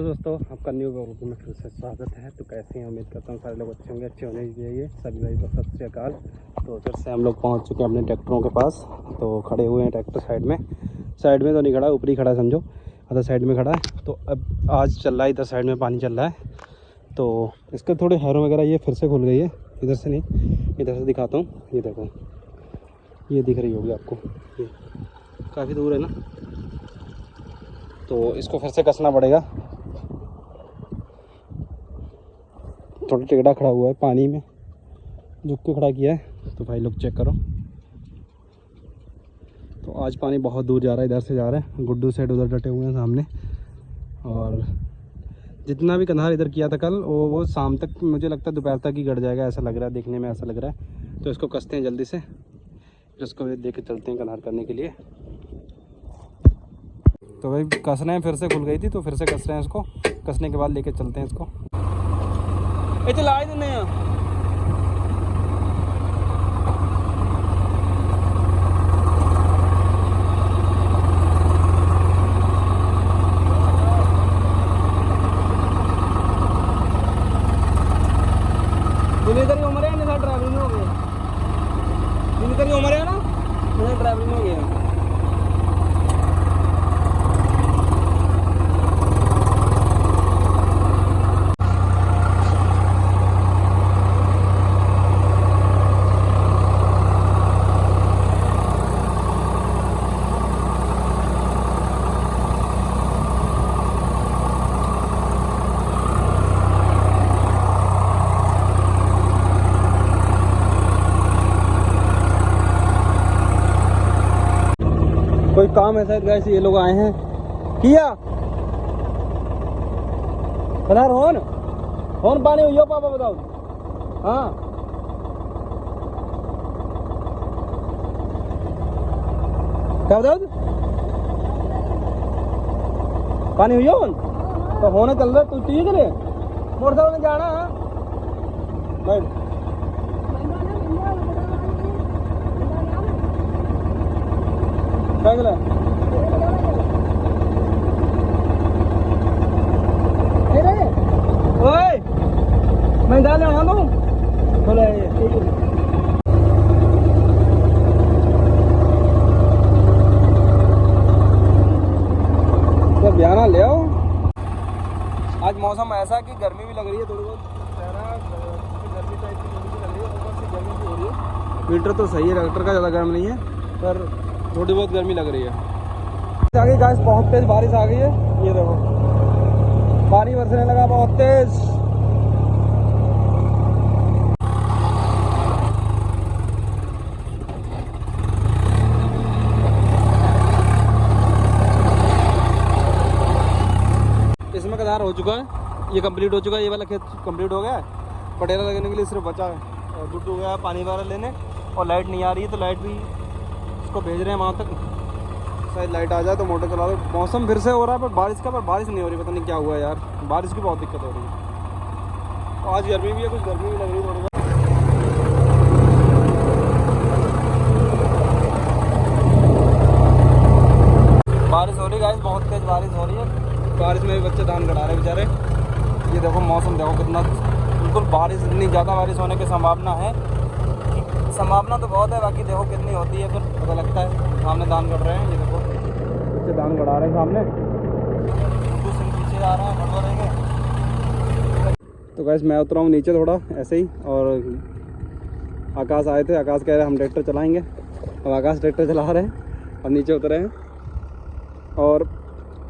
तो दोस्तों आपका न्यू ब्लॉग में फिर से स्वागत है। तो कैसे हैं, उम्मीद करता हूँ सारे लोग अच्छे होंगे, अच्छे होने चाहिए सभी भाई को सत श्री अकाल। तो फिर से हम लोग पहुँच चुके हैं अपने ट्रैक्टरों के पास। तो खड़े हुए हैं ट्रैक्टर साइड में तो नहीं खड़ा, ऊपरी खड़ा समझो, अदर साइड में खड़ा है। तो अब आज चल रहा है, इधर साइड में पानी चल रहा है। तो इसके थोड़े हैरों वगैरह ये फिर से खुल गई है, इधर से नहीं इधर से दिखाता हूँ। ये देखो, ये दिख रही होगी आपको, ये काफ़ी दूर है ना। तो इसको फिर से कसना पड़ेगा। थोड़ा टेढ़ा खड़ा हुआ है, पानी में झुक के खड़ा किया है। तो भाई लोग चेक करो, तो आज पानी बहुत दूर जा रहा है, इधर से जा रहा है। गुड्डू सेट उधर डटे हुए हैं सामने। और जितना भी कंधार इधर किया था कल, वो शाम तक, मुझे लगता है दोपहर तक ही गड़ जाएगा, ऐसा लग रहा है, देखने में ऐसा लग रहा है। तो इसको कसते हैं जल्दी से, फिर इसको दे के चलते हैं कंधार करने के लिए। तो भाई कस रहे हैं, फिर से खुल गई थी तो फिर से कस रहे हैं इसको। कसने के बाद लेके चलते हैं इसको। चला देने उम्र है ना, ड्राइविंग हो गया, उम्र है ना, ड्राइविंग हो गया। कोई काम है शायद गाइस, ये लोग आए हैं। किया कलर होन पानी हुई हो पापा, बताओ। हाँ क्या बताओ, पानी हुई हो तो होने चल रहा। तू ठीक है, मोटरसाइकिल में जाना है। कैगला ओए मैं डाल रहा हूं बोले तो बयाना ले आओ। आज मौसम ऐसा कि गर्मी भी लग रही है, थोड़ी बहुत गर्मी टाइप की लग रही है, ऊपर से गर्मी भी हो रही है। मीटर तो सही है, ट्रैक्टर का ज़्यादा गर्म नहीं है, पर थोड़ी बहुत गर्मी लग रही है। आ गई गाइस, बहुत तेज बारिश आ गई है। ये देखो पानी बरसने लगा बहुत तेज। इसमें कदार हो चुका है, ये कंप्लीट हो चुका है, ये वाला खेत कंप्लीट हो गया है। पटेला लगने के लिए सिर्फ बचा है, और गुड्डू गया पानी वाला लेने। और लाइट नहीं आ रही है, तो लाइट भी इसको भेज रहे हैं वहाँ तक, शायद लाइट आ जाए तो मोटर चला दो। मौसम फिर से हो रहा है पर बारिश नहीं हो रही, पता नहीं क्या हुआ है यार, बारिश की बहुत दिक्कत हो रही है। तो आज गर्मी भी है, कुछ गर्मी भी लग रही है थोड़ी बहुत। बारिश हो रही है गाइस, बहुत तेज बारिश हो रही है। बारिश में भी बच्चे धान गड़ा रहे बेचारे। ये देखो मौसम देखो कितना, बिल्कुल बारिश, इतनी ज़्यादा बारिश होने की संभावना है। संभावना तो बहुत है, बाकी देखो कितनी होती है फिर पता लगता है। सामने धान गड़ रहे हैं, ये देखो बच्चे धान गड़ा रहे हैं सामने, दूसरे पीछे आ रहे हैं, बढ़ रहेंगे। तो गाइस मैं उतरा हूँ नीचे थोड़ा ऐसे ही, और आकाश आए थे, आकाश कह रहे हम ट्रैक्टर चलाएंगे। अब आकाश ट्रैक्टर चला रहे हैं, अब नीचे उतरे हैं। और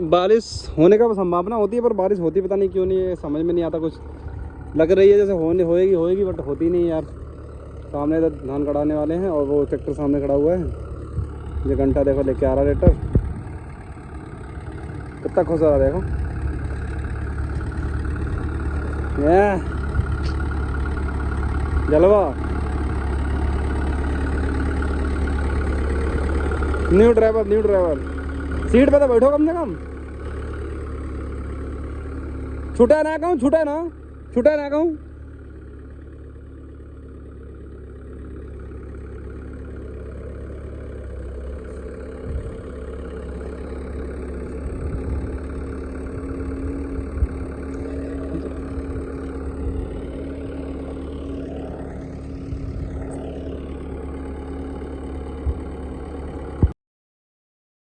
बारिश होने का संभावना होती है, पर बारिश होती पता नहीं क्यों नहीं है, समझ में नहीं आता। कुछ लग रही है जैसे होएगी बट होती नहीं यार। सामने इधर धान कढ़ाने वाले हैं, और वो ट्रैक्टर सामने खड़ा हुआ है। ये घंटा देखो लेके आ रहा है ट्रैक्टर, कितना खुश रहा देखो। जलवा न्यू ड्राइवर सीट पे तो बैठो कम से कम। छूटा ना कहूँ